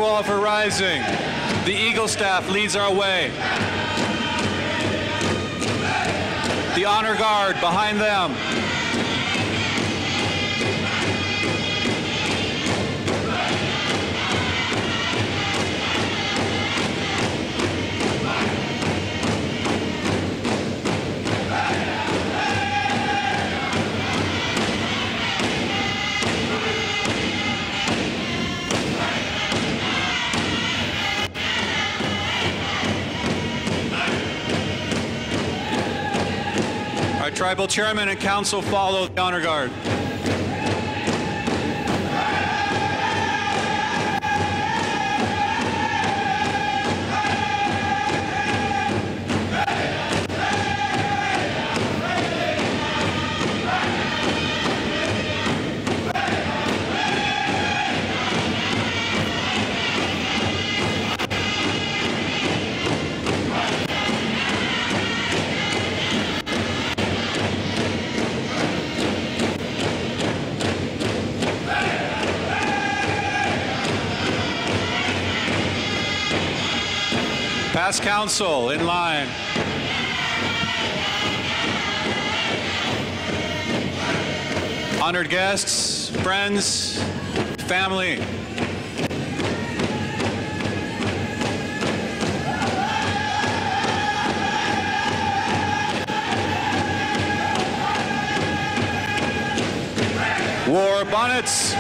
wall for rising. The Eagle Staff leads our way. The Honor Guard behind them. Our tribal chairman and council follow the Honor Guard. Past council in line. Honored guests, friends, family. War bonnets.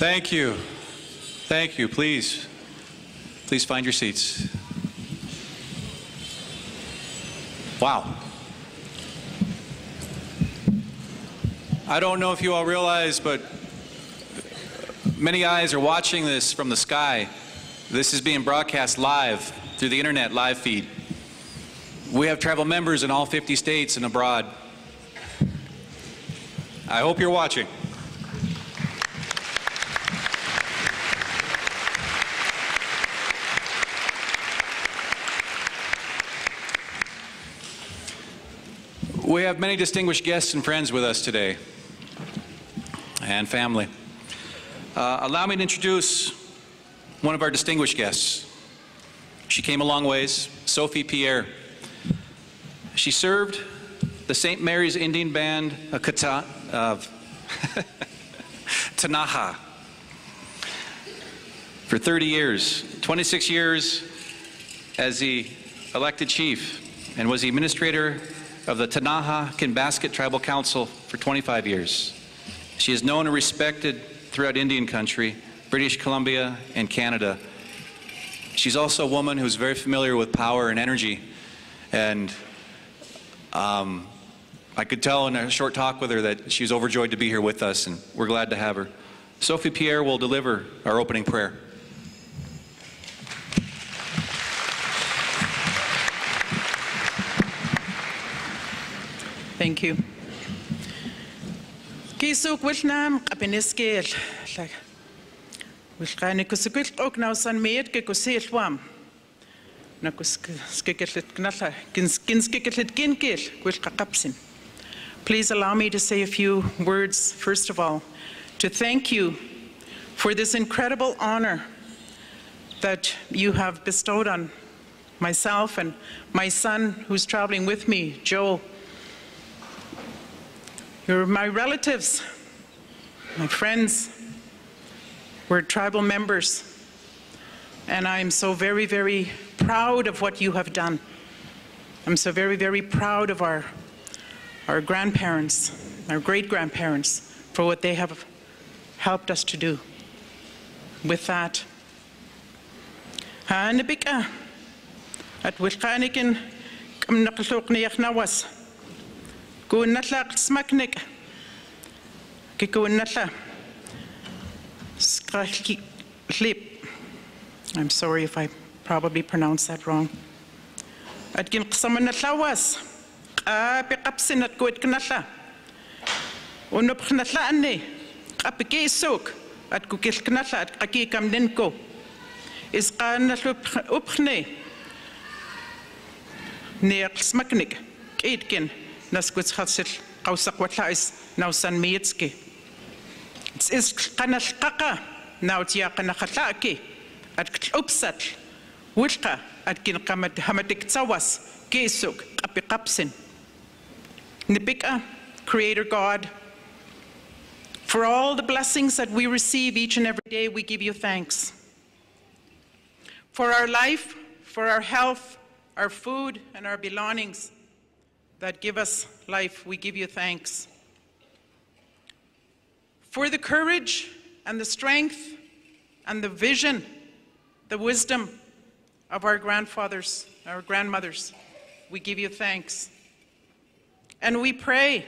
Thank you. Thank you. Please find your seats. Wow. I don't know if you all realize, but Many eyes are watching this from the sky. This is being broadcast live through the internet live feed. We have tribal members in all 50 states and abroad. I hope you're watching. We have many distinguished guests and friends with us today, and family. Allow me to introduce one of our distinguished guests. She came a long ways, Sophie Pierre. She served the St. Mary's Indian Band of Tanaha for 30 years, 26 years as the elected chief, and was the administrator of the Tanaha Kinbasket Tribal Council for 25 years. She is known and respected throughout Indian country, British Columbia, and Canada. She's also a woman who's very familiar with power and energy, and I could tell in a short talk with her that she's overjoyed to be here with us, and we're glad to have her. Sophie Pierre will deliver our opening prayer. Thank you. Kisuk wilnam kapiniskel. Wilkani kusukil ok na usan meet ke kusilwam. Na kuskikelit knala kinskikelit kinkel wilkakapsin. Please allow me to say a few words, first of all, to thank you for this incredible honor that you have bestowed on myself and my son who's traveling with me, Joe. You're my relatives, my friends. We're tribal members. And I'm so very, very proud of what you have done. I'm so very, very proud of our grandparents, our great-grandparents, for what they have helped us to do. With that, Hanabika at Wilkanikin Kamnaklokniachnawas. Kuunatla smaknik. Kikuunatla. Skaklik. I'm sorry if I probably pronounced that wrong. At ginqsamanatlawas. Piqapsin at kuit knatla. Unupknatla anni. Kapikisuk at kukil knatla at kakikam ninko. Is kanatlup upne. Neak smaknik. Kitkin. Naskuts hatsil kausakwatla nausan mietski. It's kanal kaka nautia kanakhataki at upsat wilka at kinkamat hamatik tsawas kesuk apikapsin. Nipika, Creator God, for all the blessings that we receive each and every day, we give you thanks. For our life, for our health, our food, and our belongings that give us life, we give you thanks. For the courage and the strength and the vision, the wisdom of our grandfathers, our grandmothers, we give you thanks. And we pray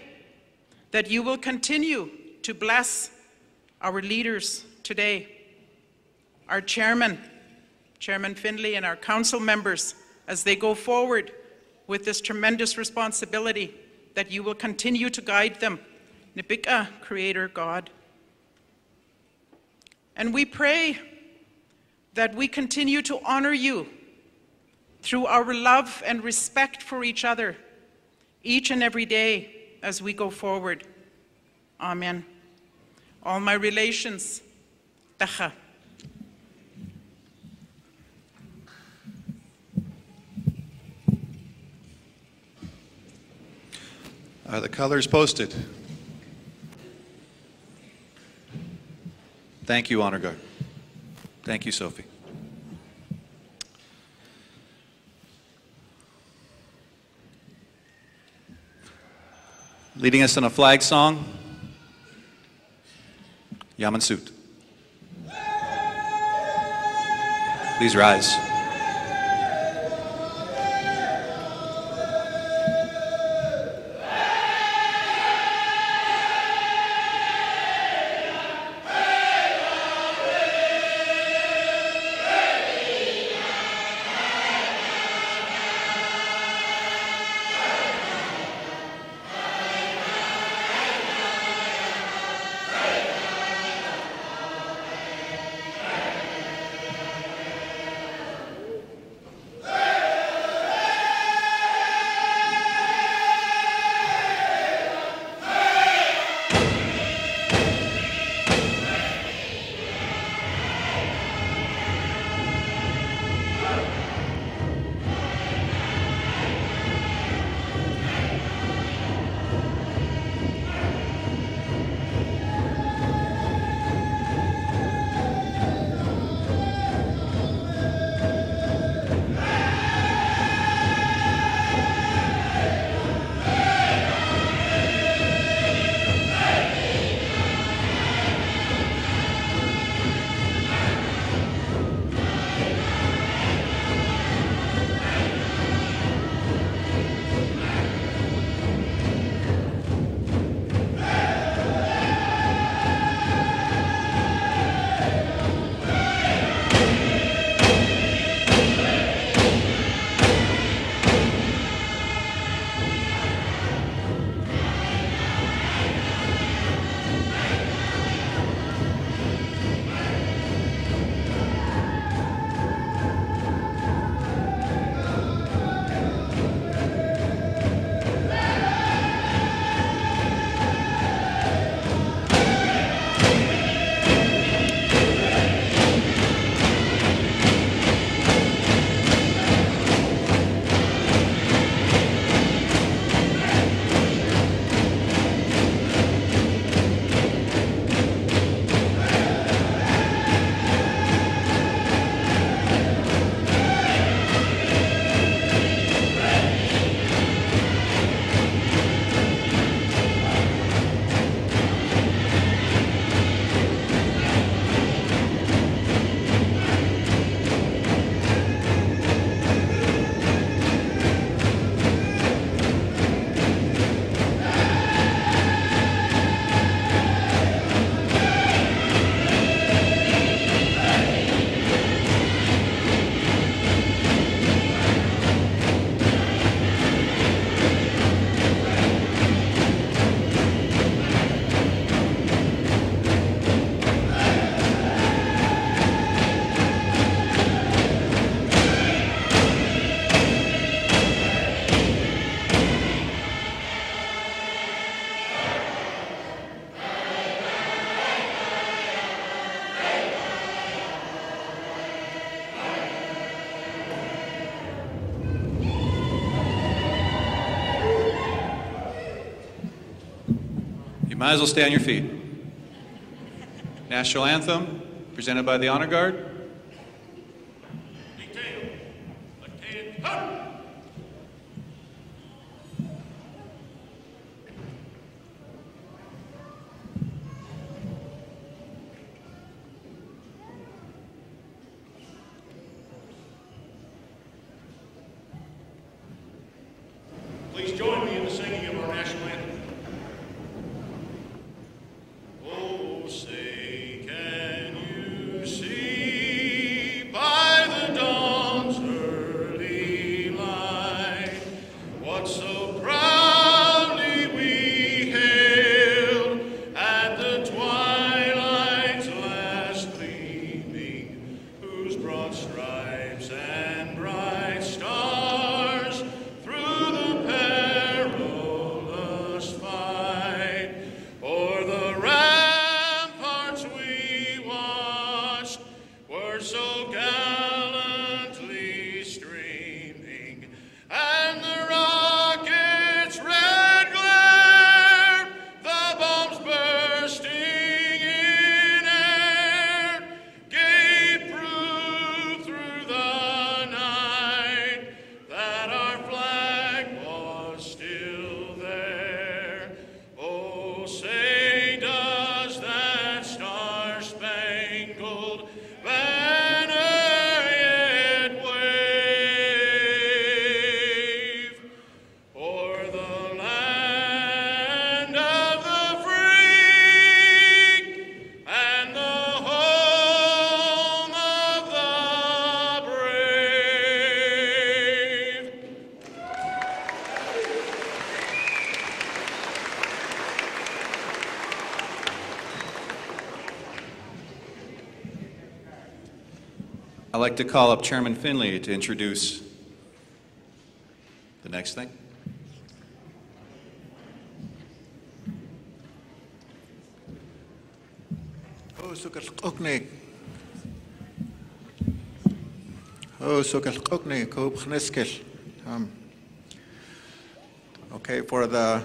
that you will continue to bless our leaders today, our chairman, Chairman Findlay, and our council members as they go forward with this tremendous responsibility, that you will continue to guide them. Nipika, Creator God. And we pray that we continue to honor you through our love and respect for each other each and every day as we go forward. Amen. All my relations, tacha. Are the colors posted? Thank you, Honor Guard. Thank you, Sophie. Leading us in a flag song, Yamansut. Please rise. Might as well stay on your feet. National Anthem, presented by the Honor Guard. Please join me in the singing of our national anthem. Oh, say, can you see by the dawn's early light what so proudly we hailed at the twilight's last gleaming, whose broad stripes and bright stars through the perilous fight o'er the ramparts we watched were so gallantly streaming, and the rocket's red glare, the bombs bursting in air, gave proof through the night that our flag was still there. Oh, say, does that star-spangled banner yet wave o'er the land of the free and the home of the brave? I'd like to call up Chairman Finley to introduce the next thing. Oh, Kootenai. Oh, Kootenai, Kootenai. Okay, for the,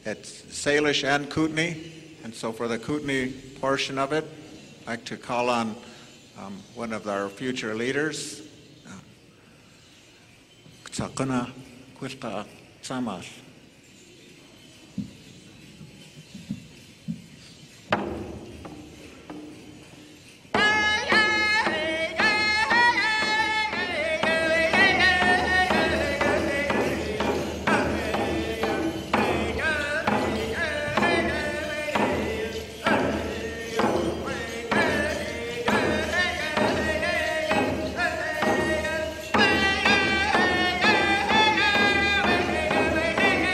it's Salish and Kootenai, and so for the Kootenai portion of it, I'd like to call on one of our future leaders, Ksanka Qlispe Dam. Hey!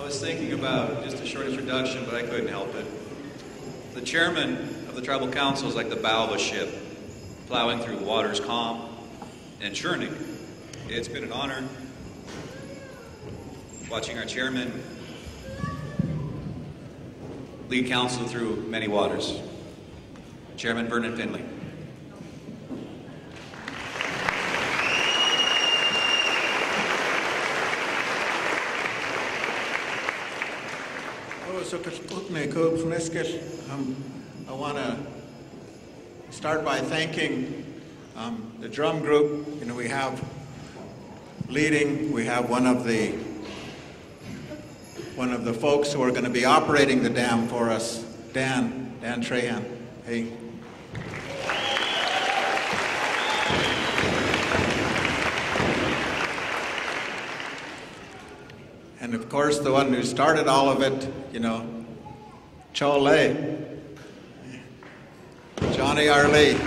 was thinking about just a short introduction, but I couldn't help it. The chairman of the tribal council is like the bow of a ship, plowing through waters calm and churning. It's been an honor watching our chairman lead council through many waters. Chairman Vernon Finley. I want to start by thanking the drum group. You know, we have one of the folks who are going to be operating the dam for us, Dan Trahan. Hey. And of course, the one who started all of it, you know, Chole, Johnny Arley.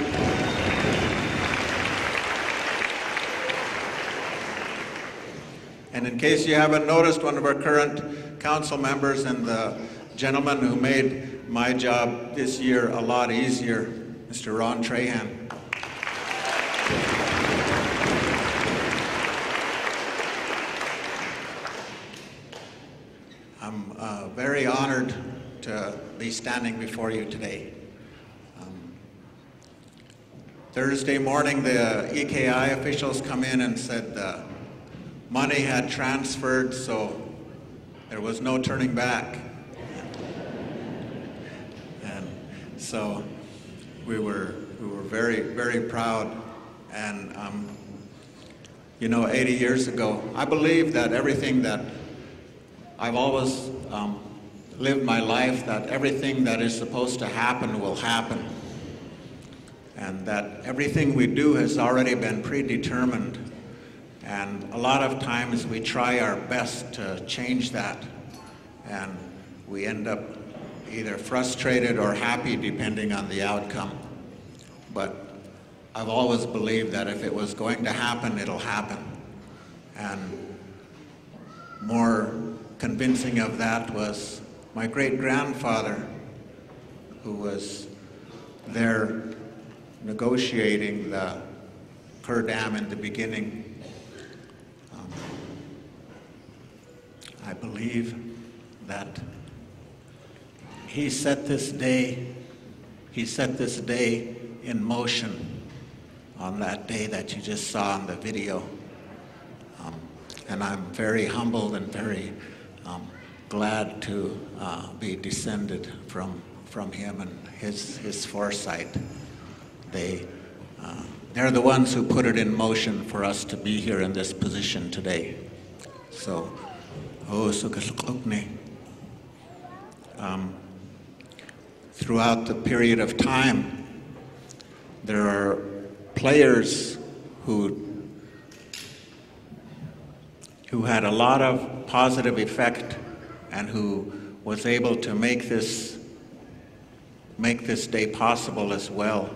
And in case you haven't noticed, one of our current council members and the gentleman who made my job this year a lot easier, Mr. Ron Trahan. I'm very honored to be standing before you today. Thursday morning, the EKI officials come in and said the money had transferred, so there was no turning back. And so we were very, very proud. And you know, 80 years ago, I believe that everything that I've always lived my life, that everything that is supposed to happen will happen. And that everything we do has already been predetermined. And a lot of times we try our best to change that. And we end up either frustrated or happy depending on the outcome. But I've always believed that if it was going to happen, it'll happen. And more convincing of that was my great-grandfather, who was there negotiating the Kerr Dam in the beginning. I believe that he set this day in motion on that day that you just saw in the video. And I'm very humbled and very glad to be descended from him and his foresight. They're the ones who put it in motion for us to be here in this position today. So, throughout the period of time, there are players who had a lot of positive effect and who was able to make this day possible as well.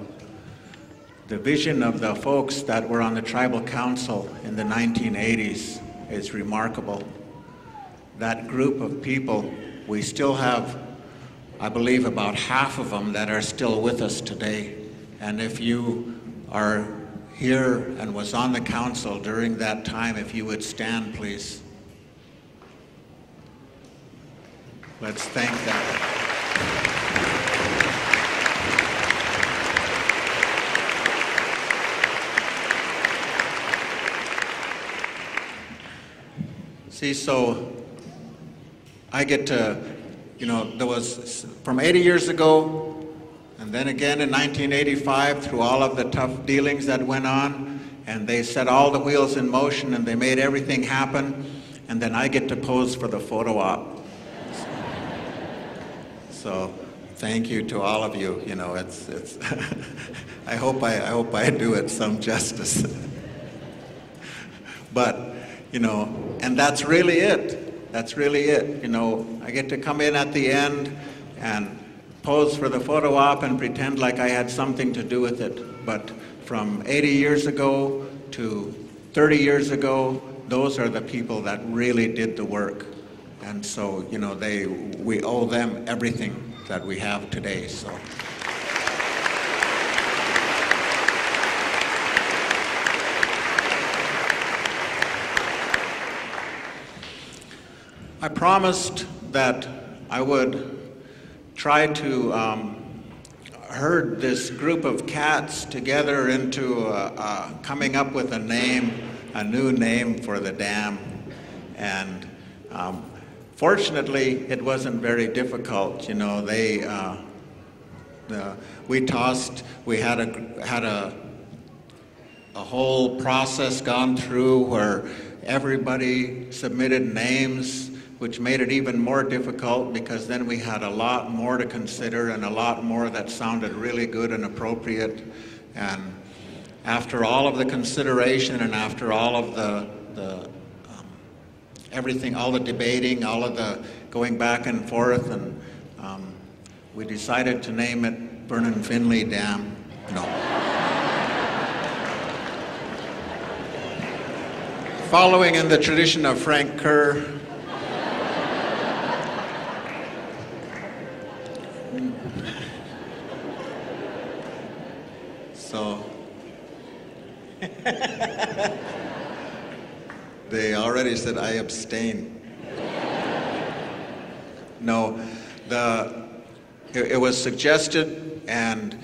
The vision of the folks that were on the tribal council in the 1980s is remarkable. That group of people, we still have, I believe, about half of them that are still with us today. And if you are here and was on the council during that time, if you would stand, please. Let's thank them. See, so I get to, you know, there was from 80 years ago, and then again in 1985, through all of the tough dealings that went on, and they set all the wheels in motion and they made everything happen, and then I get to pose for the photo op. So thank you to all of you. You know, it's I hope I do it some justice. But, you know, and that's really it. That's really it. You know, I get to come in at the end and pose for the photo op and pretend like I had something to do with it. But from 80 years ago to 30 years ago, those are the people that really did the work, And so, you know, we owe them everything that we have today. So. I promised that I would try to herd this group of cats together into coming up with a name, a new name for the dam. And fortunately, it wasn't very difficult. You know, we had a whole process gone through where everybody submitted names, which made it even more difficult because then we had a lot more to consider and a lot more that sounded really good and appropriate. And after all of the consideration and after all of the everything, all the debating, all of the going back and forth, and we decided to name it Vernon-Finley Dam. No. Following in the tradition of Frank Kerr, so they already said I abstain. No, it was suggested, and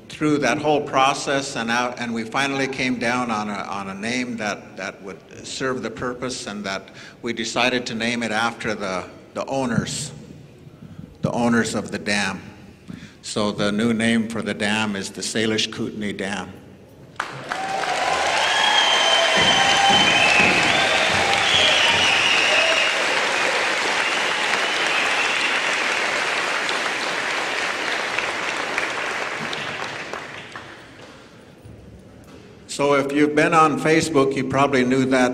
through that whole process, and we finally came down on a name that would serve the purpose, and that we decided to name it after the owners of the dam. So the new name for the dam is the Salish Kootenai Dam. So if you've been on Facebook, you probably knew that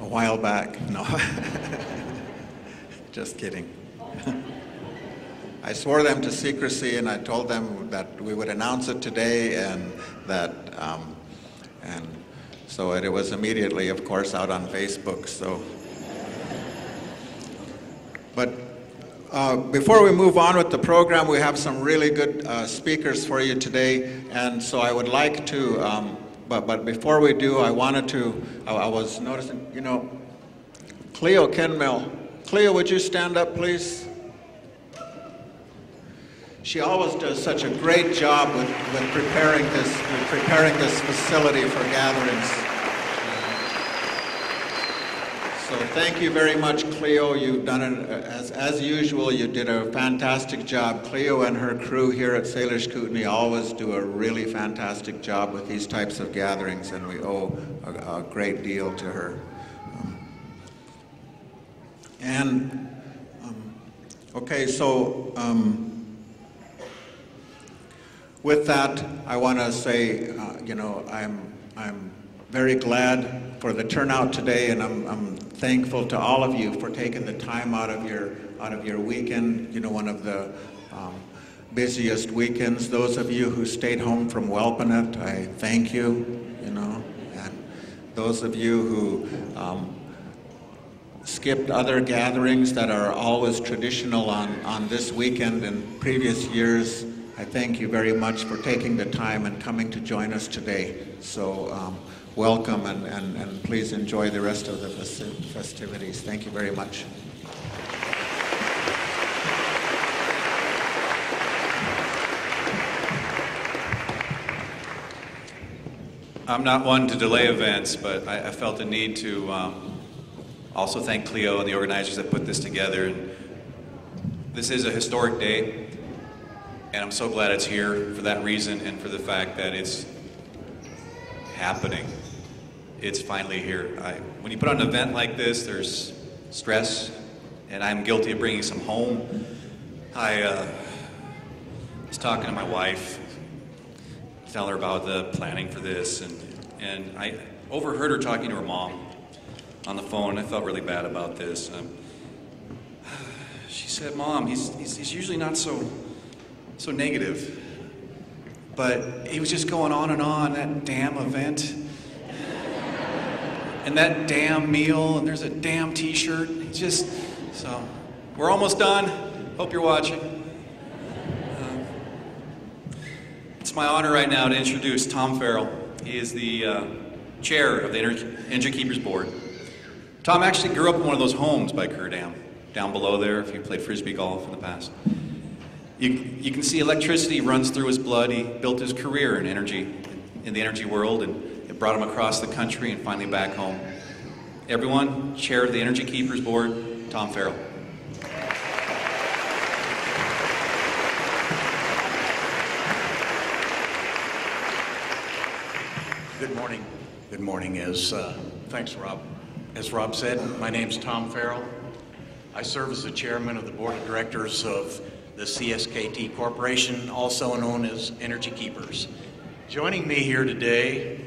a while back. No, just kidding. I swore them to secrecy, and I told them that we would announce it today, and that, and so it was immediately, of course, out on Facebook. So, but before we move on with the program, we have some really good speakers for you today, and so I would like to. But before we do, I wanted to. I was noticing, you know, Cleo Kenmill. Cleo, would you stand up, please? She always does such a great job with preparing this facility for gatherings. So thank you very much, Cleo. You've done it as usual. You did a fantastic job. Cleo and her crew here at Salish Kootenai always do a really fantastic job with these types of gatherings, and we owe a great deal to her. Okay, so. With that, I want to say, you know, I'm very glad for the turnout today, and I'm thankful to all of you for taking the time out of your weekend. You know, one of the busiest weekends. Those of you who stayed home from Welpinit, I thank you. You know, and those of you who skipped other gatherings that are always traditional on this weekend and previous years, I thank you very much for taking the time and coming to join us today. So welcome, and please enjoy the rest of the festivities. Thank you very much. I'm not one to delay events, but I felt the need to also thank Cleo and the organizers that put this together. And this is a historic day. And I'm so glad it's here for that reason, and for the fact that it's happening. It's finally here. When you put on an event like this, there's stress, and I'm guilty of bringing some home. I was talking to my wife, tell her about the planning for this, and I overheard her talking to her mom on the phone. I felt really bad about this. She said, "Mom, he's usually not so negative, but he was just going on and on, that damn event." and that damn meal, and there's a damn t-shirt. It's just, so, we're almost done. Hope you're watching. It's my honor right now to introduce Tom Farrell. He is the chair of the Energy Keepers Board. Tom actually grew up in one of those homes by Kerr Dam, down below there, if you played Frisbee golf in the past. You can see electricity runs through his blood. He built his career in energy, in the energy world, and it brought him across the country and finally back home. Everyone, chair of the Energy Keepers Board, Tom Farrell. Good morning. Good morning. Thanks, Rob. As Rob said, my name's Tom Farrell. I serve as the chairman of the board of directors of the CSKT Corporation, also known as Energy Keepers. Joining me here today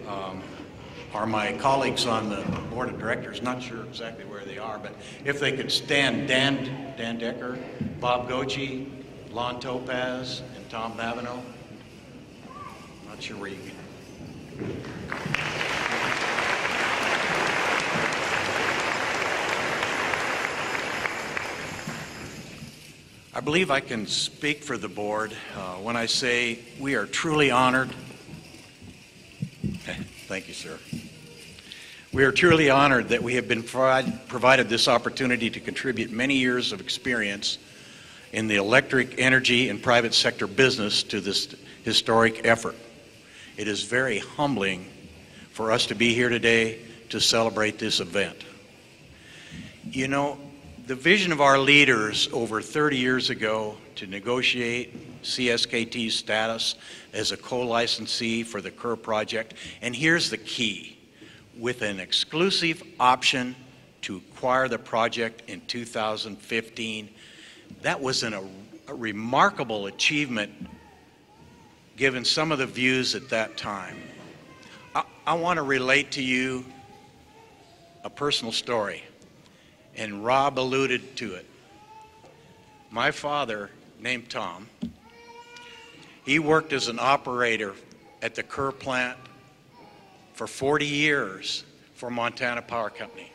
are my colleagues on the board of directors. Not sure exactly where they are, but if they could stand, Dan Decker, Bob Gochi, Lon Topaz, and Tom Babineau. Not sure where you can. I believe I can speak for the board when I say we are truly honored. Thank you, sir. We are truly honored that we have been provided this opportunity to contribute many years of experience in the electric, energy, and private sector business to this historic effort. It is very humbling for us to be here today to celebrate this event. You know, the vision of our leaders over 30 years ago to negotiate CSKT's status as a co-licensee for the Kerr project, and here's the key, with an exclusive option to acquire the project in 2015, that was a remarkable achievement given some of the views at that time. I want to relate to you a personal story, and Rob alluded to it. My father, named Tom, he worked as an operator at the Kerr plant for 40 years for Montana Power Company.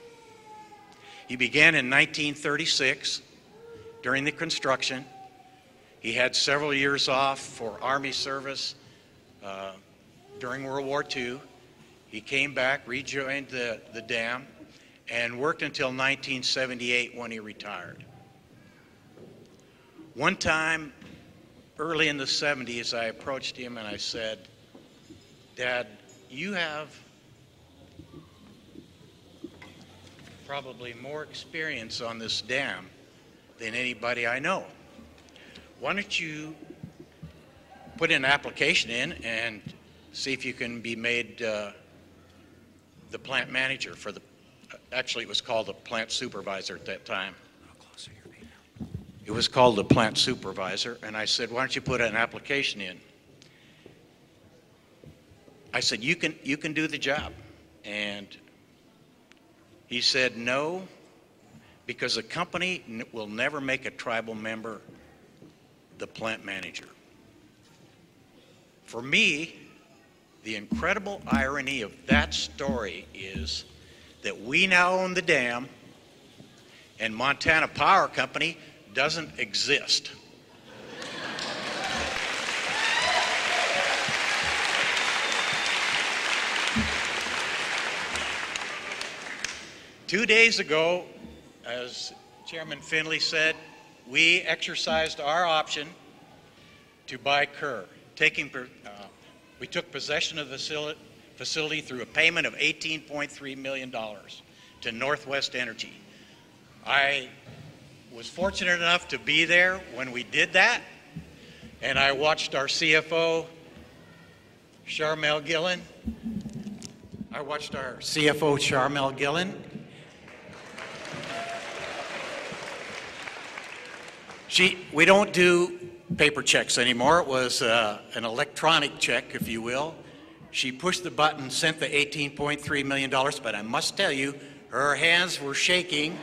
He began in 1936 during the construction. He had several years off for Army service during World War II. He came back, rejoined the dam, and worked until 1978 when he retired. One time, early in the 70s, I approached him and I said, "Dad, you have probably more experience on this dam than anybody I know. Why don't you put an application in and see if you can be made the plant manager for the, actually it was called the plant supervisor at that time. It was called the plant supervisor, and I said, why don't you put an application in? I said, you can do the job. And he said, no, because the company will never make a tribal member the plant manager. For me, the incredible irony of that story is that we now own the dam and Montana Power Company doesn't exist. Two days ago, as Chairman Finley said, we exercised our option to buy Kerr. We took possession of the facility through a payment of $18.3 million to Northwest Energy. I was fortunate enough to be there when we did that, and I watched our CFO, Charmel Gillen. We don't do paper checks anymore. It was an electronic check, if you will. She pushed the button, sent the $18.3 million, but I must tell you, her hands were shaking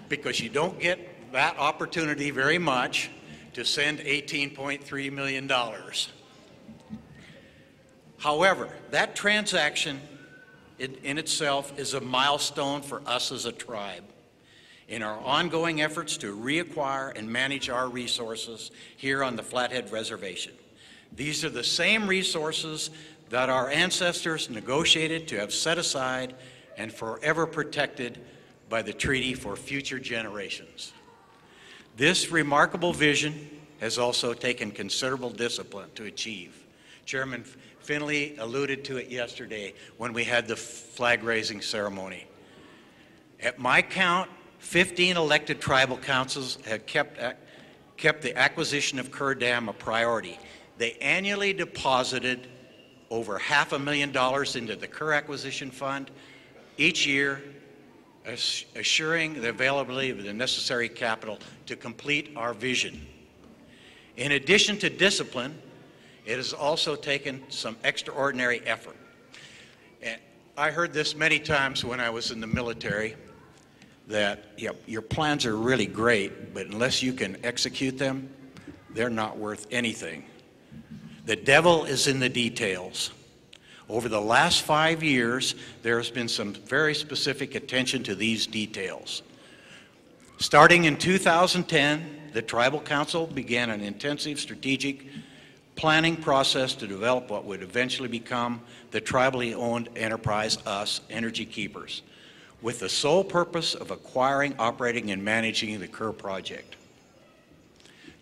because you don't get that opportunity very much to send $18.3 million. However, that transaction in itself is a milestone for us as a tribe in our ongoing efforts to reacquire and manage our resources here on the Flathead Reservation. These are the same resources that our ancestors negotiated to have set aside and forever protected by the treaty for future generations. This remarkable vision has also taken considerable discipline to achieve. Chairman Finley alluded to it yesterday when we had the flag-raising ceremony. At my count, 15 elected tribal councils have kept the acquisition of Kerr Dam a priority. They annually deposited over $500,000 into the Kerr Acquisition Fund each year, assuring the availability of the necessary capital to complete our vision. In addition to discipline, it has also taken some extraordinary effort. And I heard this many times when I was in the military, that your plans are really great, but unless you can execute them, they're not worth anything. The devil is in the details. Over the last 5 years, there has been some very specific attention to these details. Starting in 2010, the Tribal Council began an intensive strategic planning process to develop what would eventually become the tribally owned enterprise, us, Energy Keepers, with the sole purpose of acquiring, operating, and managing the Kerr project.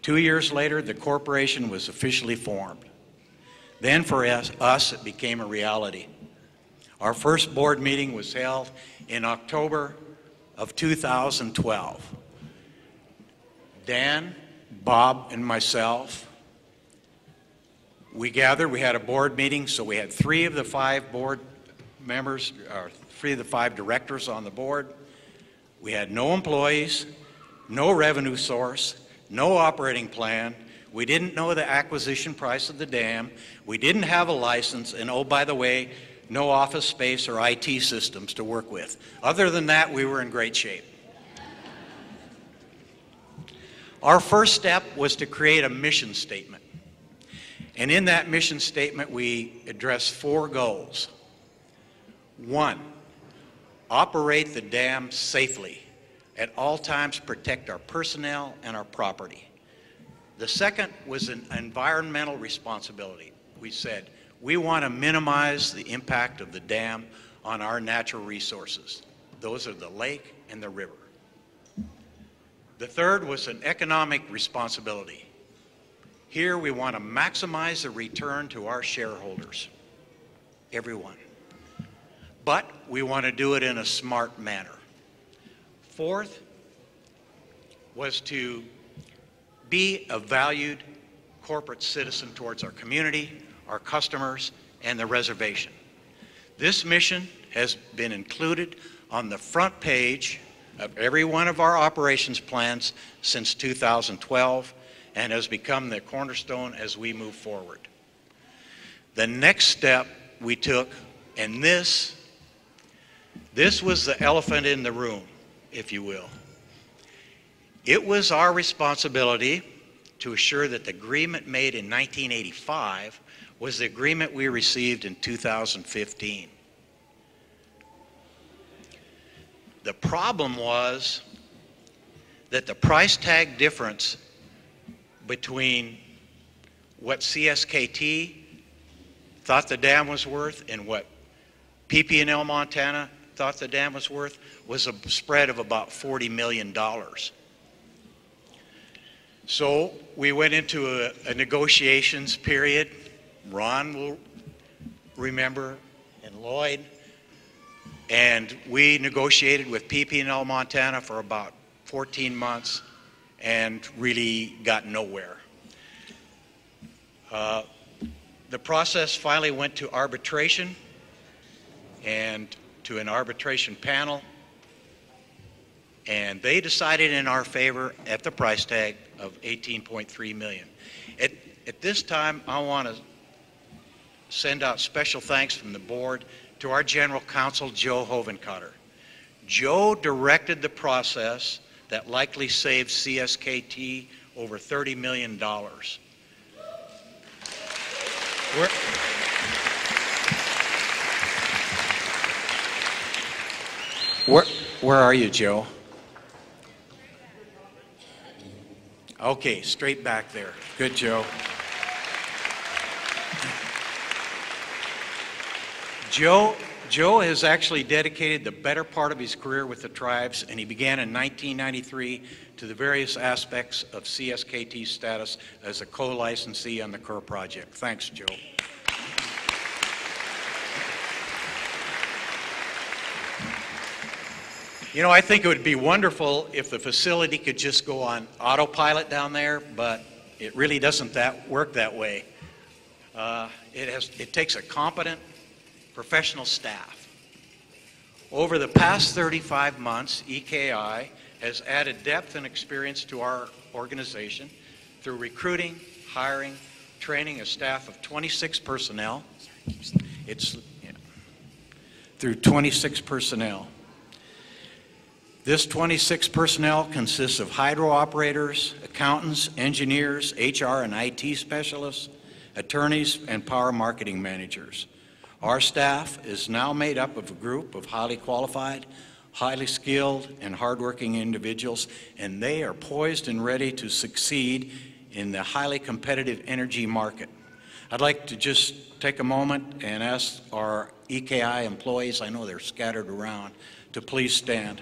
2 years later, the corporation was officially formed. Then for us, it became a reality. Our first board meeting was held in October of 2012. Dan, Bob, and myself, we gathered, we had a board meeting, so we had 3 of the 5 board members, or 3 of the 5 directors on the board. We had no employees, no revenue source, no operating plan. We didn't know the acquisition price of the dam. We didn't have a license, and oh, by the way, no office space or IT systems to work with. Other than that, we were in great shape. Our first step was to create a mission statement. And in that mission statement, we addressed 4 goals. 1, operate the dam safely. At all times, protect our personnel and our property. The second was an environmental responsibility. We said, we want to minimize the impact of the dam on our natural resources. Those are the lake and the river. The third was an economic responsibility. Here we want to maximize the return to our shareholders, everyone. But we want to do it in a smart manner. Fourth was to be a valued corporate citizen towards our community, our customers, and the reservation. This mission has been included on the front page of every one of our operations plans since 2012 and has become the cornerstone as we move forward. The next step we took, and this was the elephant in the room, if you will. It was our responsibility to assure that the agreement made in 1985 was the agreement we received in 2015. The problem was that the price tag difference between what CSKT thought the dam was worth and what PP&L Montana thought the dam was worth was a spread of about $40 million. So we went into a negotiations period. Ron will remember, and Lloyd, and we negotiated with PP&L Montana for about 14 months and really got nowhere. The process finally went to arbitration and to an arbitration panel, and they decided in our favor at the price tag of $18.3 million. At this time, I want to send out special thanks from the board to our General Counsel, Joe Hovenkotter. Joe directed the process that likely saved CSKT over $30 million. Where are you, Joe? Okay, straight back there. Good, Joe. Joe has actually dedicated the better part of his career with the tribes, and he began in 1993 to the various aspects of CSKT status as a co-licensee on the Kerr project. Thanks, Joe. You know, I think it would be wonderful if the facility could just go on autopilot down there, but it really doesn't work that way. It takes a competent, professional staff. Over the past 35 months, EKI has added depth and experience to our organization through recruiting, hiring, training a staff of 26 personnel. Through 26 personnel. This 26 personnel consists of hydro operators, accountants, engineers, HR and IT specialists, attorneys, and power marketing managers. Our staff is now made up of a group of highly qualified, highly skilled, and hardworking individuals, and they are poised and ready to succeed in the highly competitive energy market. I'd like to just take a moment and ask our EKI employees, I know they're scattered around, to please stand.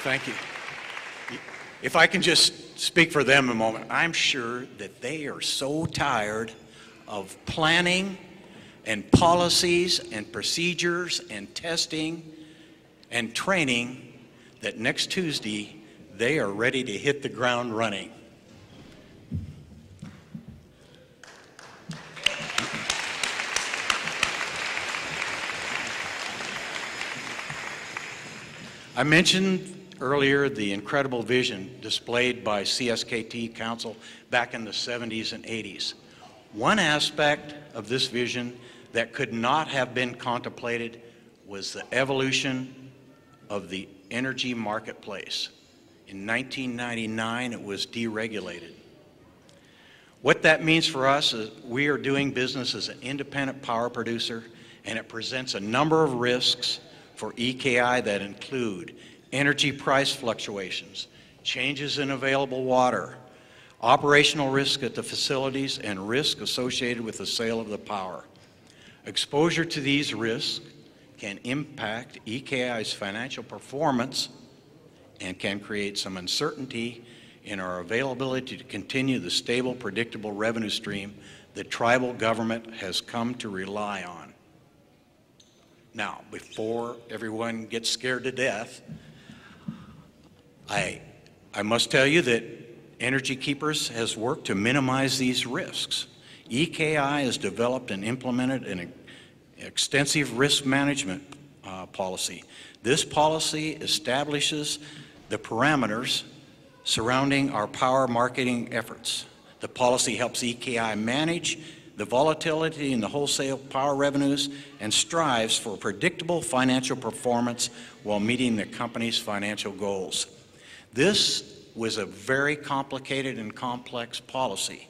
Thank you. If I can just speak for them a moment, I'm sure that they are so tired of planning and policies and procedures and testing and training that next Tuesday they are ready to hit the ground running. I mentioned earlier the incredible vision displayed by CSKT Council back in the 70s and 80s. One aspect of this vision that could not have been contemplated was the evolution of the energy marketplace. In 1999, it was deregulated. What that means for us is we are doing business as an independent power producer, and it presents a number of risks for EKI that include energy price fluctuations, changes in available water, operational risk at the facilities, and risk associated with the sale of the power. Exposure to these risks can impact EKI's financial performance and can create some uncertainty in our availability to continue the stable, predictable revenue stream that tribal government has come to rely on. Now, before everyone gets scared to death, I must tell you that Energy Keepers has worked to minimize these risks. EKI has developed and implemented an extensive risk management policy. This policy establishes the parameters surrounding our power marketing efforts. The policy helps EKI manage the volatility in the wholesale power revenues and strives for predictable financial performance while meeting the company's financial goals. This was a very complicated and complex policy,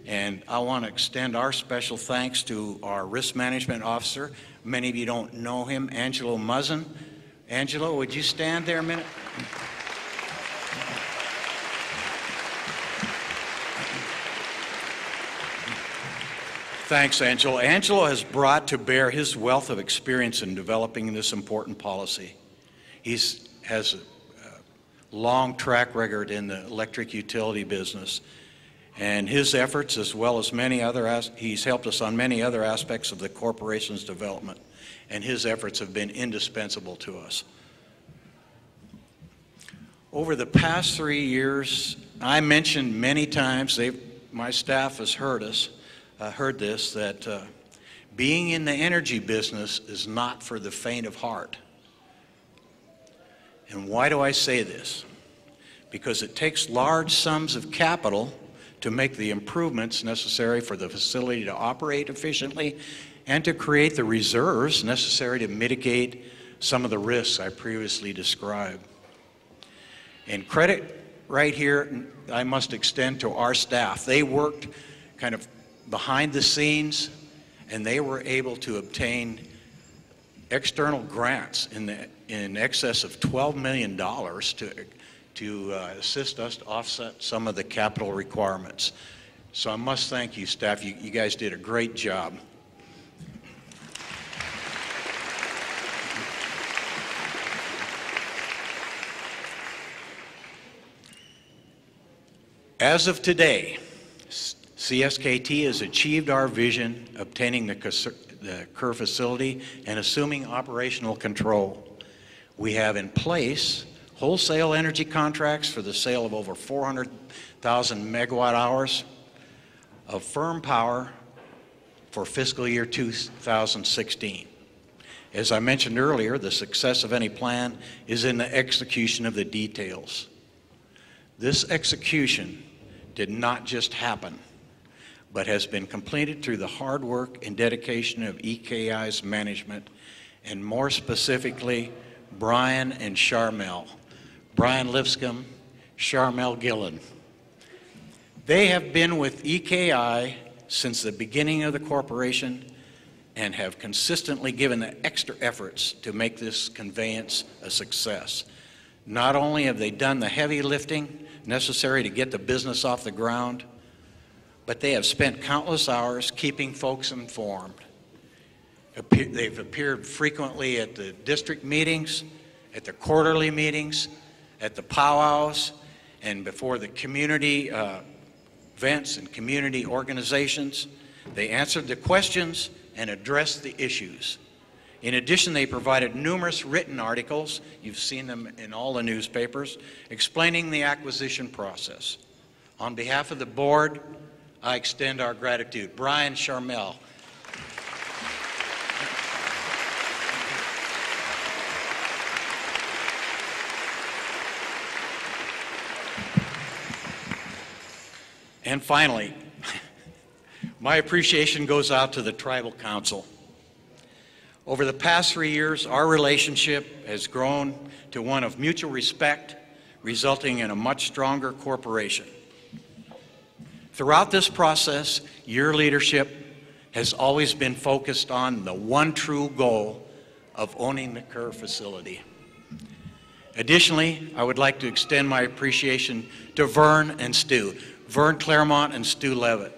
and I want to extend our special thanks to our risk management officer. Many of you don't know him, Angelo Muzzin. Angelo, would you stand there a minute? Thanks, Angelo. Angelo has brought to bear his wealth of experience in developing this important policy. He has a long track record in the electric utility business, and his efforts, as well as many other, he's helped us on many other aspects of the corporation's development, and his efforts have been indispensable to us. Over the past 3 years, I mentioned many times, my staff has heard this, that being in the energy business is not for the faint of heart. And why do I say this? Because it takes large sums of capital to make the improvements necessary for the facility to operate efficiently and to create the reserves necessary to mitigate some of the risks I previously described. And credit right here I must extend to our staff. They worked kind of behind the scenes, and they were able to obtain external grants in excess of $12 million to assist us to offset some of the capital requirements. So I must thank you, staff. You guys did a great job. As of today, CSKT has achieved our vision, obtaining the Kerr facility and assuming operational control. We have in place wholesale energy contracts for the sale of over 400,000 megawatt hours of firm power for fiscal year 2016. As I mentioned earlier, the success of any plan is in the execution of the details. This execution did not just happen, but has been completed through the hard work and dedication of EKI's management, and more specifically, Brian and Charmel. Brian Lipscomb, Charmel Gillen. They have been with EKI since the beginning of the corporation and have consistently given the extra efforts to make this conveyance a success. Not only have they done the heavy lifting necessary to get the business off the ground, but they have spent countless hours keeping folks informed. They've appeared frequently at the district meetings, at the quarterly meetings, at the powwows, and before the community events and community organizations. They answered the questions and addressed the issues. In addition, they provided numerous written articles, you've seen them in all the newspapers, explaining the acquisition process. On behalf of the board, I extend our gratitude. Brian, Charmel. And finally, my appreciation goes out to the Tribal Council. Over the past 3 years, our relationship has grown to one of mutual respect, resulting in a much stronger corporation. Throughout this process, your leadership has always been focused on the one true goal of owning the Kerr facility. Additionally, I would like to extend my appreciation to Vern and Stu, Vern Claremont and Stu Levitt.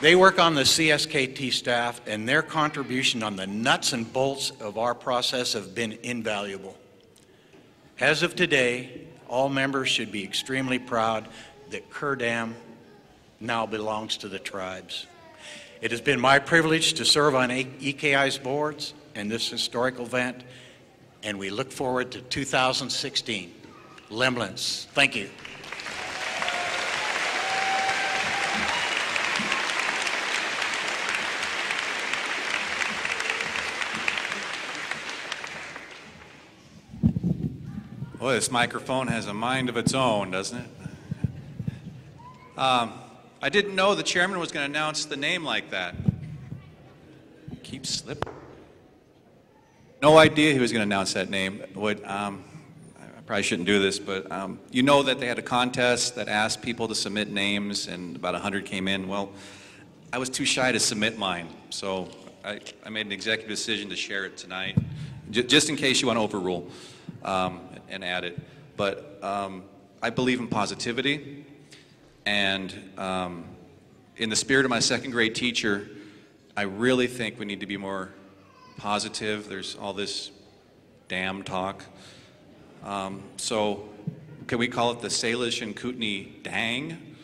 They work on the CSKT staff, and their contribution on the nuts and bolts of our process have been invaluable. As of today, all members should be extremely proud that Kerr Dam now belongs to the tribes. It has been my privilege to serve on EKI's boards and this historical event, and we look forward to 2016. Lemblance, thank you. Boy, this microphone has a mind of its own, doesn't it? I didn't know the chairman was going to announce the name like that. Keep slipping. No idea he was going to announce that name. I probably shouldn't do this, but you know that they had a contest that asked people to submit names, and about 100 came in. Well, I was too shy to submit mine, so I made an executive decision to share it tonight, just in case you want to overrule and add it. But I believe in positivity, and in the spirit of my second grade teacher, I really think we need to be more positive. There's all this dam talk. So can we call it the Salish and Kootenai Dang?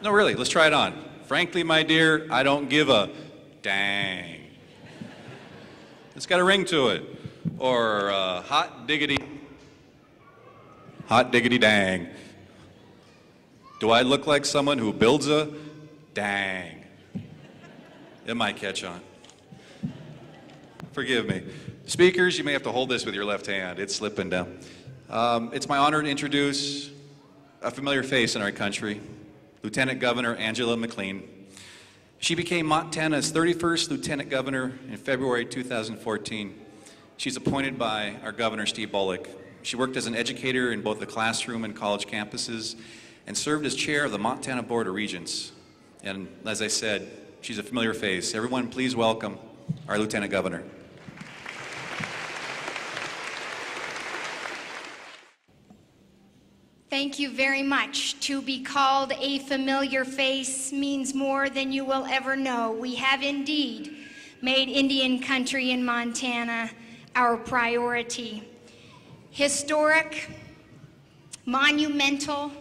No, really, let's try it on. Frankly, my dear, I don't give a dang. It's got a ring to it. Or hot diggity dang. Do I look like someone who builds a dang? It might catch on. Forgive me. Speakers, you may have to hold this with your left hand. It's slipping down. It's my honor to introduce a familiar face in our country, Lieutenant Governor Angela McLean. She became Montana's 31st Lieutenant Governor in February 2014. She's appointed by our Governor, Steve Bullock. She worked as an educator in both the classroom and college campuses and served as chair of the Montana Board of Regents. And as I said, she's a familiar face. Everyone, please welcome our Lieutenant Governor. Thank you very much. To be called a familiar face means more than you will ever know. We have indeed made Indian country in Montana our priority. Historic, monumental,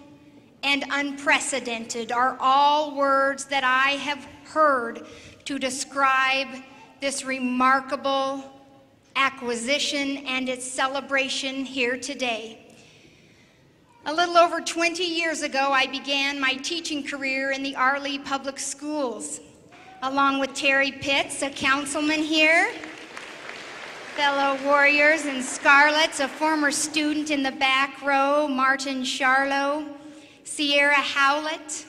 and unprecedented are all words that I have heard to describe this remarkable acquisition and its celebration here today. A little over 20 years ago, I began my teaching career in the Arley Public Schools, along with Terry Pitts, a councilman here, fellow warriors and scarlets, a former student in the back row, Martin Charlo, Sierra Howlett,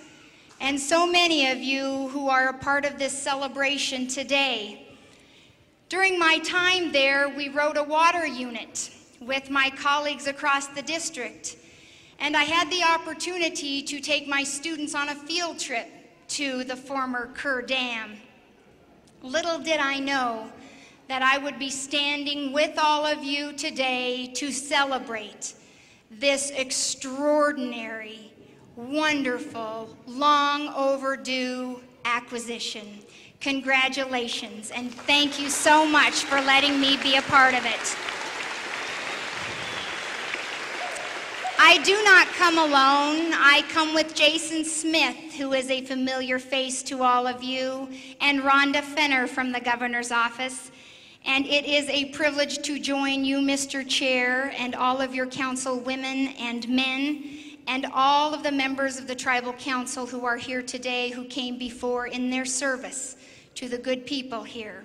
and so many of you who are a part of this celebration today. During my time there, we rode a water unit with my colleagues across the district, and I had the opportunity to take my students on a field trip to the former Kerr Dam. Little did I know that I would be standing with all of you today to celebrate this extraordinary, wonderful, long overdue acquisition. Congratulations, and thank you so much for letting me be a part of it. I do not come alone. I come with Jason Smith, who is a familiar face to all of you, and Rhonda Fenner from the Governor's Office. And it is a privilege to join you, Mr. Chair, and all of your council women and men, and all of the members of the Tribal Council who are here today who came before in their service to the good people here.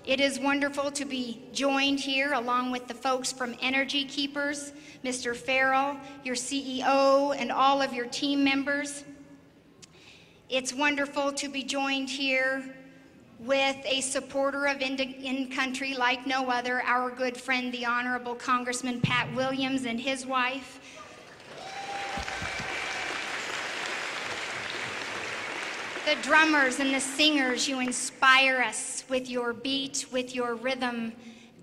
It is wonderful to be joined here along with the folks from Energy Keepers, Mr. Farrell, your CEO, and all of your team members. It's wonderful to be joined here with a supporter of Indian country like no other, our good friend, the Honorable Congressman Pat Williams and his wife. The drummers and the singers, you inspire us with your beat, with your rhythm,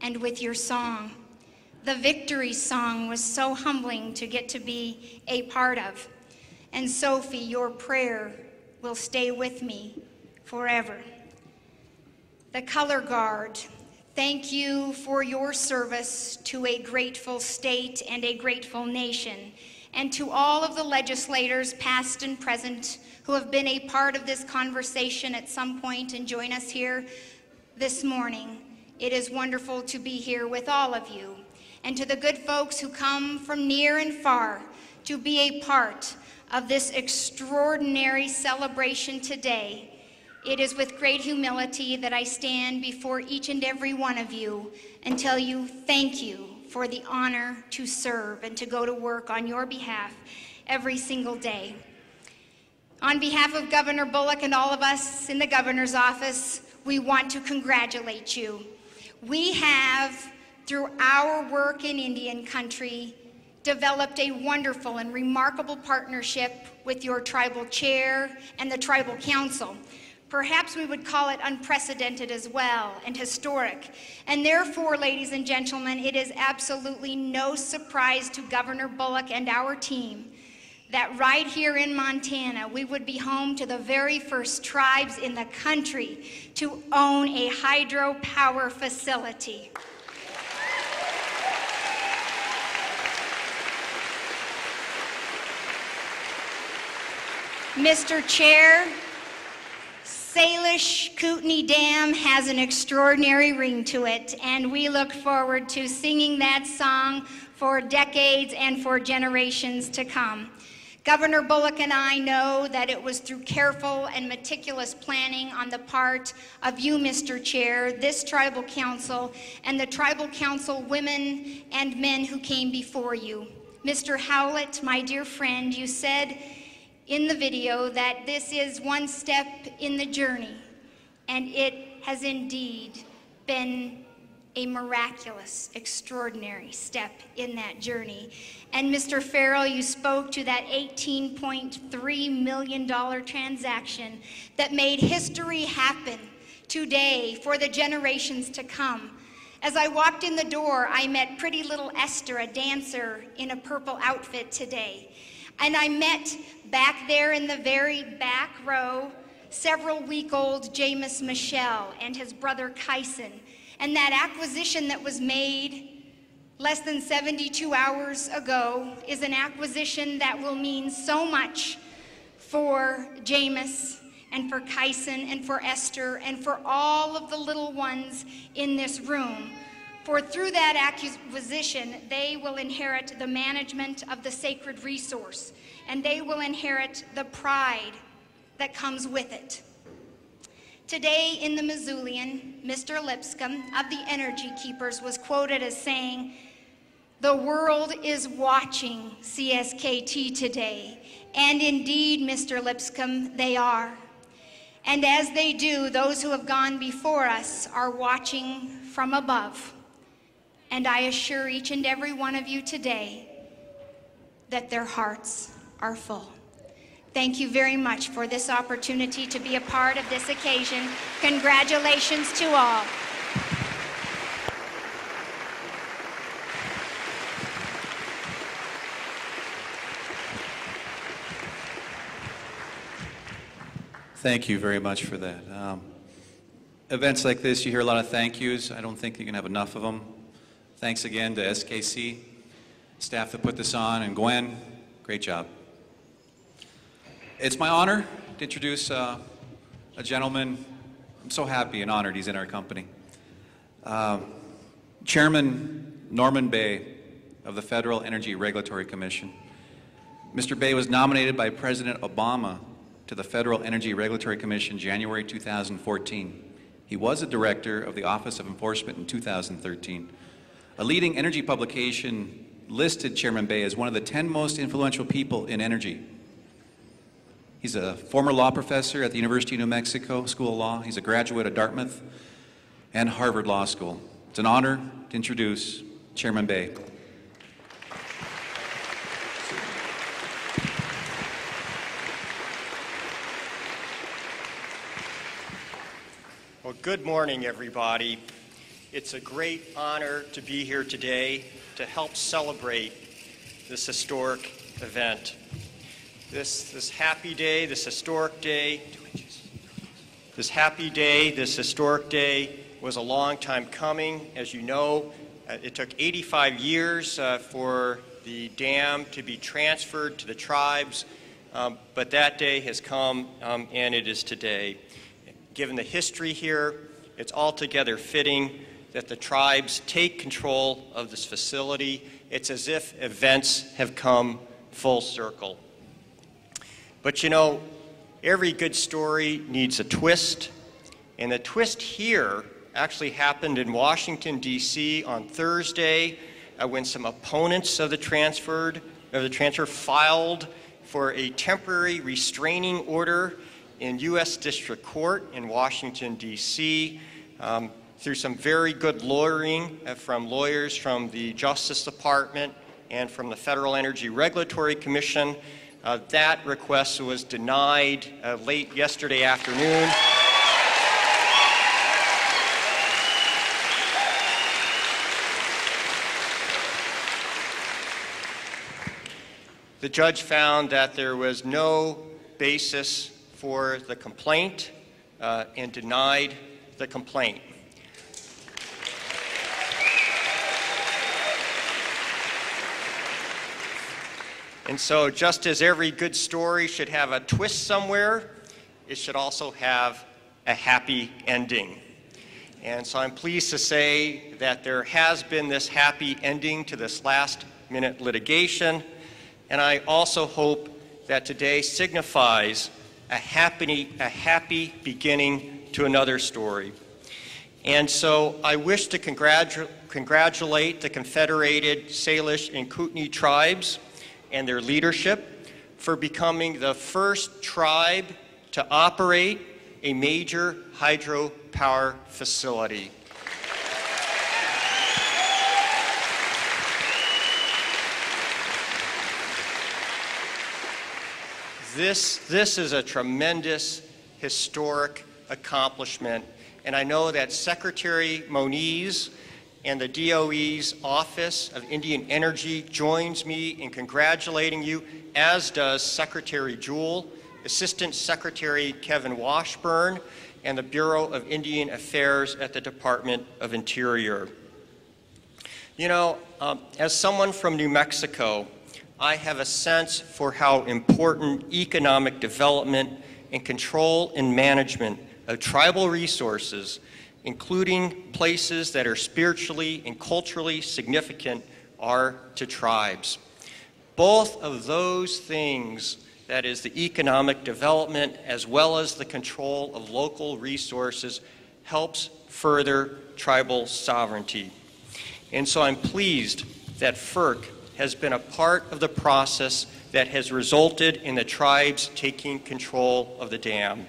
and with your song. The victory song was so humbling to get to be a part of. And Sophie, your prayer will stay with me forever. The Color Guard, thank you for your service to a grateful state and a grateful nation. And to all of the legislators, past and present, who have been a part of this conversation at some point and join us here this morning. It is wonderful to be here with all of you. And to the good folks who come from near and far to be a part of this extraordinary celebration today, it is with great humility that I stand before each and every one of you and tell you thank you for the honor to serve and to go to work on your behalf every single day. On behalf of Governor Bullock and all of us in the Governor's Office, we want to congratulate you. We have, through our work in Indian country, developed a wonderful and remarkable partnership with your tribal chair and the tribal council. Perhaps we would call it unprecedented as well and historic. And therefore, ladies and gentlemen, it is absolutely no surprise to Governor Bullock and our team that right here in Montana, we would be home to the very first tribes in the country to own a hydropower facility. Mr. Chair, Salish Kootenai Dam has an extraordinary ring to it, and we look forward to singing that song for decades and for generations to come. Governor Bullock and I know that it was through careful and meticulous planning on the part of you, Mr. Chair, this tribal council, and the tribal council women and men who came before you. Mr. Howlett, my dear friend, you said in the video that this is one step in the journey, and it has indeed been a miraculous, extraordinary step in that journey. And Mr. Farrell, you spoke to that $18.3 million transaction that made history happen today for the generations to come. As I walked in the door, I met pretty little Esther, a dancer in a purple outfit today. And I met back there in the very back row, several-week-old Jameis Michelle and his brother Kyson. And that acquisition that was made less than 72 hours ago is an acquisition that will mean so much for Jameis and for Kyson and for Esther and for all of the little ones in this room. For through that acquisition, they will inherit the management of the sacred resource, and they will inherit the pride that comes with it. Today in the Missoulian, Mr. Lipscomb of the Energy Keepers was quoted as saying, "The world is watching CSKT today." And indeed, Mr. Lipscomb, they are. And as they do, those who have gone before us are watching from above. And I assure each and every one of you today that their hearts are full. Thank you very much for this opportunity to be a part of this occasion. Congratulations to all. Thank you very much for that. Events like this, you hear a lot of thank yous. I don't think you can have enough of them. Thanks again to SKC, staff that put this on, and Gwen, great job. It's my honor to introduce a gentleman. I'm so happy and honored he's in our company. Chairman Norman Bay of the Federal Energy Regulatory Commission. Mr. Bay was nominated by President Obama to the Federal Energy Regulatory Commission January 2014. He was a director of the Office of Enforcement in 2013. A leading energy publication listed Chairman Bay as one of the 10 most influential people in energy. He's a former law professor at the University of New Mexico School of Law. He's a graduate of Dartmouth and Harvard Law School. It's an honor to introduce Chairman Bay. Well, good morning, everybody. It's a great honor to be here today to help celebrate this historic event. This happy day, this historic day, this historic day was a long time coming. As you know, it took 85 years for the dam to be transferred to the tribes, but that day has come, and it is today. Given the history here, it's altogether fitting that the tribes take control of this facility. It's as if events have come full circle. But you know, every good story needs a twist, and the twist here actually happened in Washington, D.C. on Thursday when some opponents of the transfer filed for a temporary restraining order in U.S. District Court in Washington, D.C. Through some very good lawyering from lawyers from the Justice Department and from the Federal Energy Regulatory Commission. That request was denied late yesterday afternoon. The judge found that there was no basis for the complaint and denied the complaint. And so just as every good story should have a twist somewhere, it should also have a happy ending. And so I'm pleased to say that there has been this happy ending to this last-minute litigation, and I also hope that today signifies a happy beginning to another story. And so I wish to congratulate the Confederated, Salish, and Kootenai tribes and their leadership for becoming the first tribe to operate a major hydropower facility. This is a tremendous historic accomplishment, and I know that Secretary Moniz and the DOE's Office of Indian Energy joins me in congratulating you, as does Secretary Jewell, Assistant Secretary Kevin Washburn, and the Bureau of Indian Affairs at the Department of Interior. You know, as someone from New Mexico, I have a sense for how important economic development and control and management of tribal resources, including places that are spiritually and culturally significant, are to tribes. Both of those things, that is the economic development as well as the control of local resources, helps further tribal sovereignty. And so I'm pleased that FERC has been a part of the process that has resulted in the tribes taking control of the dam.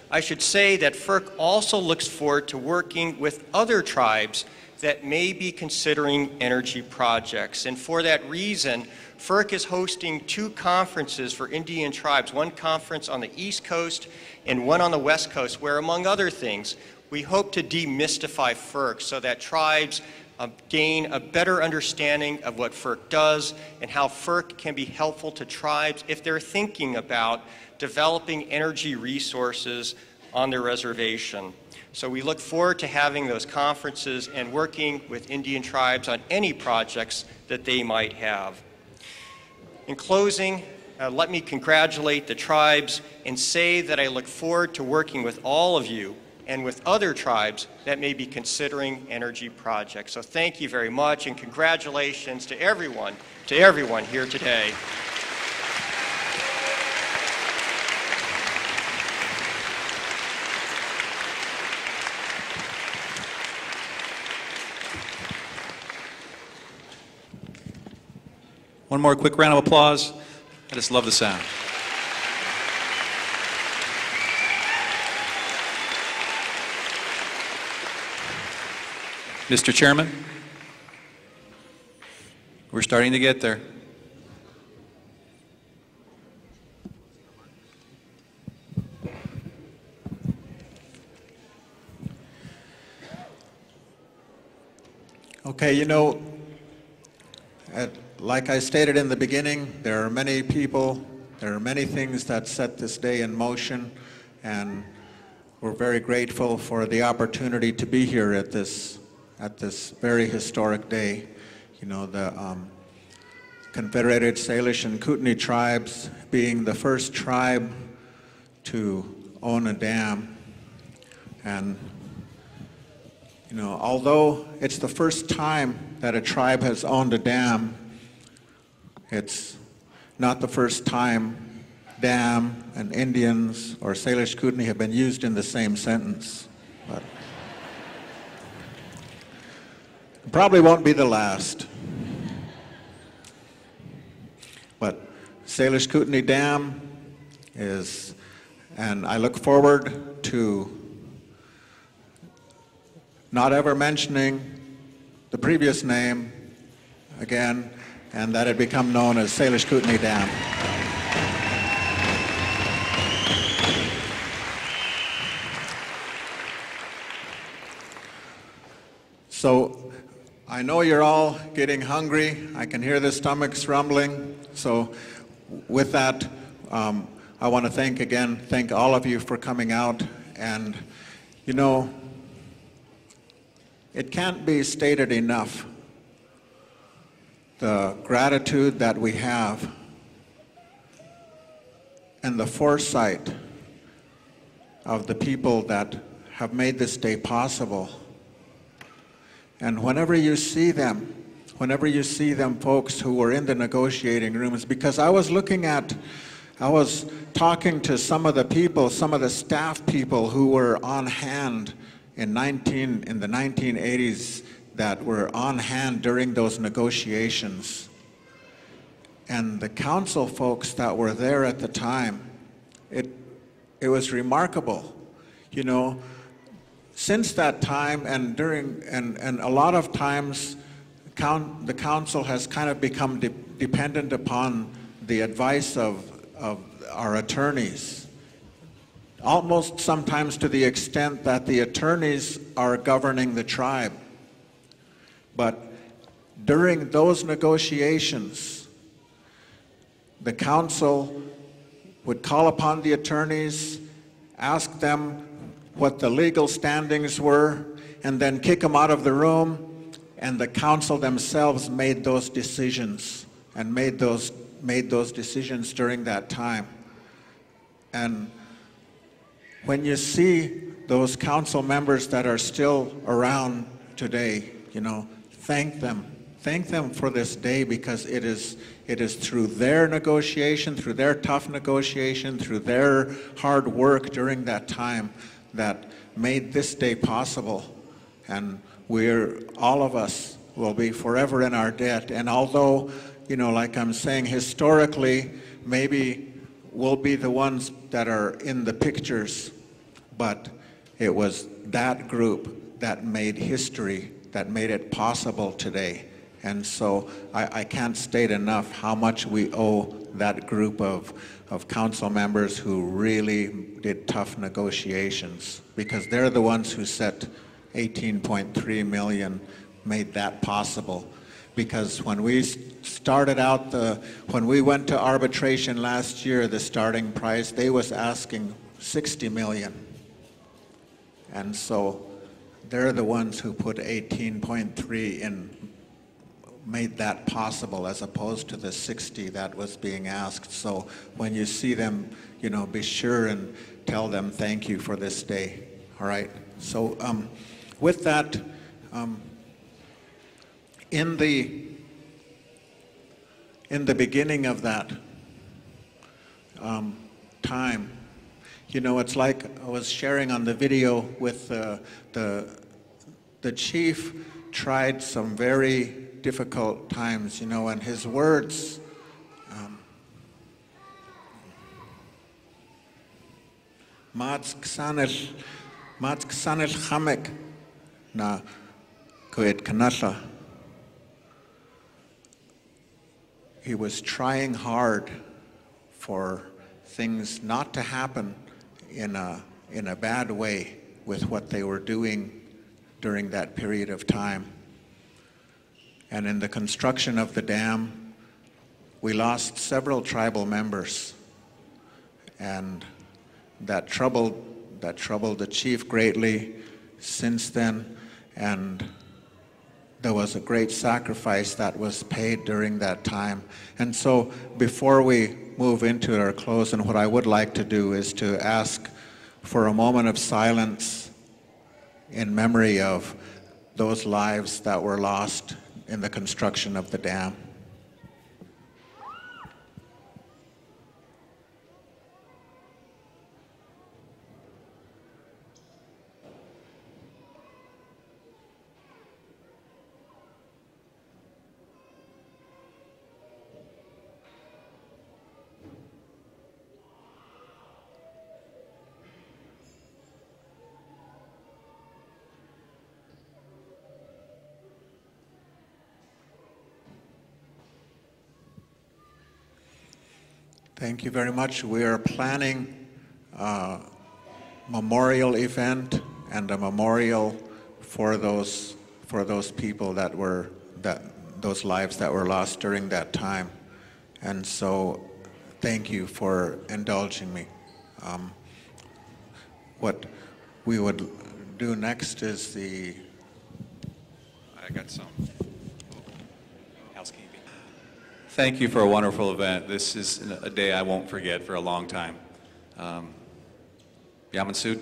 I should say that FERC also looks forward to working with other tribes that may be considering energy projects. And for that reason, FERC is hosting 2 conferences for Indian tribes, one conference on the East Coast and one on the West Coast, where, among other things, we hope to demystify FERC so that tribes gain a better understanding of what FERC does and how FERC can be helpful to tribes if they're thinking about developing energy resources on their reservation. So we look forward to having those conferences and working with Indian tribes on any projects that they might have. In closing, let me congratulate the tribes and say that I look forward to working with all of you and with other tribes that may be considering energy projects. So thank you very much, and congratulations to everyone here today. One more quick round of applause. I just love the sound. Mr. Chairman, we're starting to get there. Okay, you know, like I stated in the beginning, there are many people, there are many things that set this day in motion, and we're very grateful for the opportunity to be here at this very historic day. You know, the Confederated Salish and Kootenai tribes being the first tribe to own a dam. And, you know, although it's the first time that a tribe has owned a dam, it's not the first time dam and Indians or Salish Kootenai have been used in the same sentence. But it probably won't be the last. But Salish Kootenai Dam is, and I look forward to not ever mentioning the previous name again, and that it become known as Salish Kootenai Dam. So I know you're all getting hungry. I can hear the stomachs rumbling. So with that, I want to thank all of you for coming out. And, you know, it can't be stated enough, the gratitude that we have and the foresight of the people that have made this day possible. And whenever you see them, folks who were in the negotiating rooms, because I was talking to some of the people, some of the staff people who were on hand in the 1980s that were on hand during those negotiations. and the council folks that were there at the time, it was remarkable. You know, since that time and during, and a lot of times the council has kind of become dependent upon the advice of our attorneys, almost sometimes to the extent that the attorneys are governing the tribe. But during those negotiations, the council would call upon the attorneys, ask them what the legal standings were, and then kick them out of the room, and the council themselves made those decisions and made those decisions during that time. And when you see those council members that are still around today, you know, thank them. Thank them for this day, because it is through their negotiation, through their tough negotiation, through their hard work during that time that made this day possible. And all of us will be forever in our debt. And although, you know, like I'm saying, historically, maybe we'll be the ones that are in the pictures, but it was that group that made history, that made it possible today. And so I can't state enough how much we owe that group of council members who really did tough negotiations, because they're the ones who set 18.3 million, made that possible. Because when we started out, when we went to arbitration last year, the starting price, they was asking 60 million. And so they're the ones who put 18.3 in, made that possible, as opposed to the 60 that was being asked. So when you see them, you know, be sure and tell them thank you for this day. All right. So with that, in the beginning of that time, you know, it's like I was sharing on the video with the chief tried some very difficult times, you know, and his words, Mats ksanel chamek na kuet kanasha. He was trying hard for things not to happen in a bad way with what they were doing during that period of time. And in the construction of the dam, we lost several tribal members, and that troubled the chief greatly since then, and there was a great sacrifice that was paid during that time. And so before we move into our close, and what I would like to do is to ask for a moment of silence in memory of those lives that were lost in the construction of the dam. Thank you very much. We are planning a memorial event and a memorial for those people those lives that were lost during that time. And so thank you for indulging me. What we would do next is I got some housekeeping. Thank you for a wonderful event. This is a day I won't forget for a long time. Yamansud.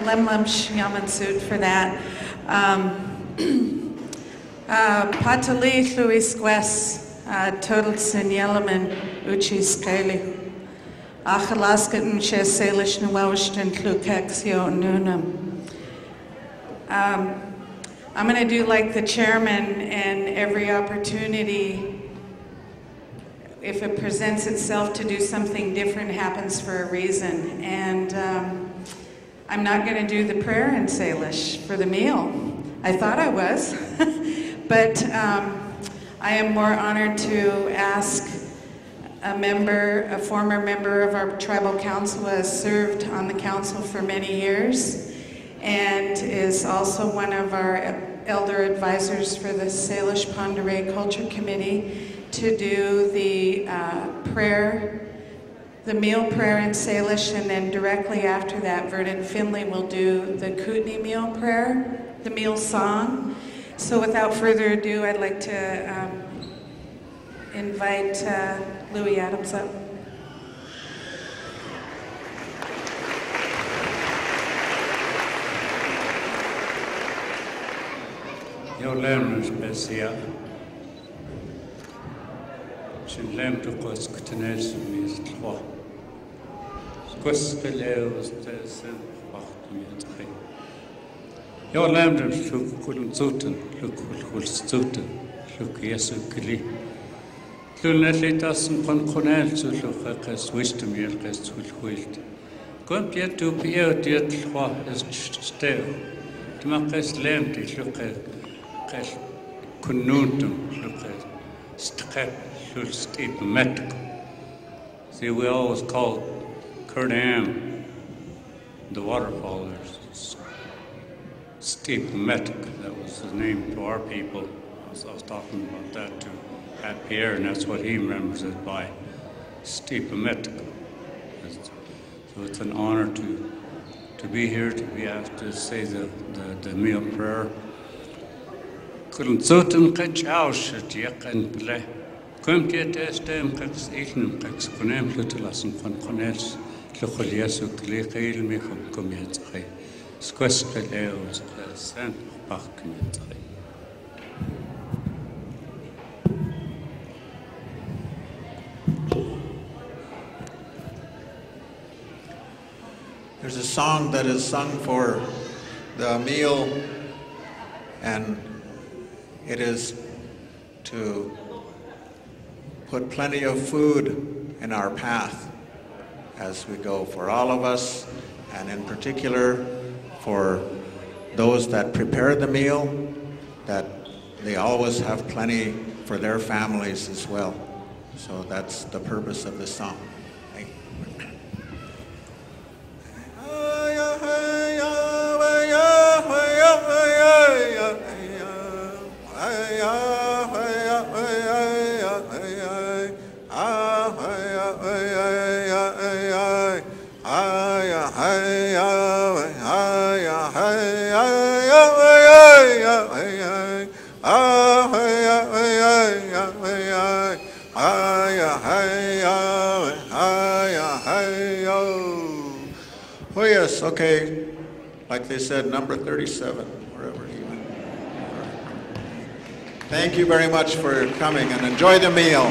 Lemlemsh Yamansut for that. Patali Louis Quest, Total Sinyelaman Uchi Scali. Achalaskat and Ches Salish Nuwashtan Klukexio Nunam. I'm going to do like the chairman, and every opportunity, if it presents itself to do something different, happens for a reason. And I'm not going to do the prayer in Salish for the meal. I thought I was, but I am more honored to ask a former member of our tribal council who has served on the council for many years and is also one of our elder advisors for the Salish Ponderay Culture Committee to do the prayer, the meal prayer in Salish, and then directly after that, Vernon Finley will do the Kootenai meal prayer, the meal song. So without further ado, I'd like to invite Louis Adams up. Your lamb is Bessia. She lamb to cause Kootenai is trois. Squiskeleo was the same. Your lamb is look couldn't zuten, look zuten, look yesu kili. Lunatlitas and Conconel to look as wisdom yet as wilt. Come yet to be out yet as stale. To make us lamb to look at Kununtum, look at Step, should steep metric. See, we always called Kerr Dam, the waterfall, steep metric. That was the name to our people. I was talking about that to Pierre, and that's what he remembers it by, steep metric. So it's an honor to be here, to be asked to say the meal prayer. Couldn't zoten catch out at yakan play. Come get a stem cats eaten, cats conem lutulas and conconels, Lucoliasu Cleil me from Comiatri. Squescaleos, Saint Parkmiatri. There's a song that is sung for the meal, and it is to put plenty of food in our path as we go, for all of us, and in particular for those that prepare the meal, that they always have plenty for their families as well. So that's the purpose of this song. Thank you. Oh yes, okay. Like they said, number 37, wherever he went. Thank you very much for coming, and enjoy the meal.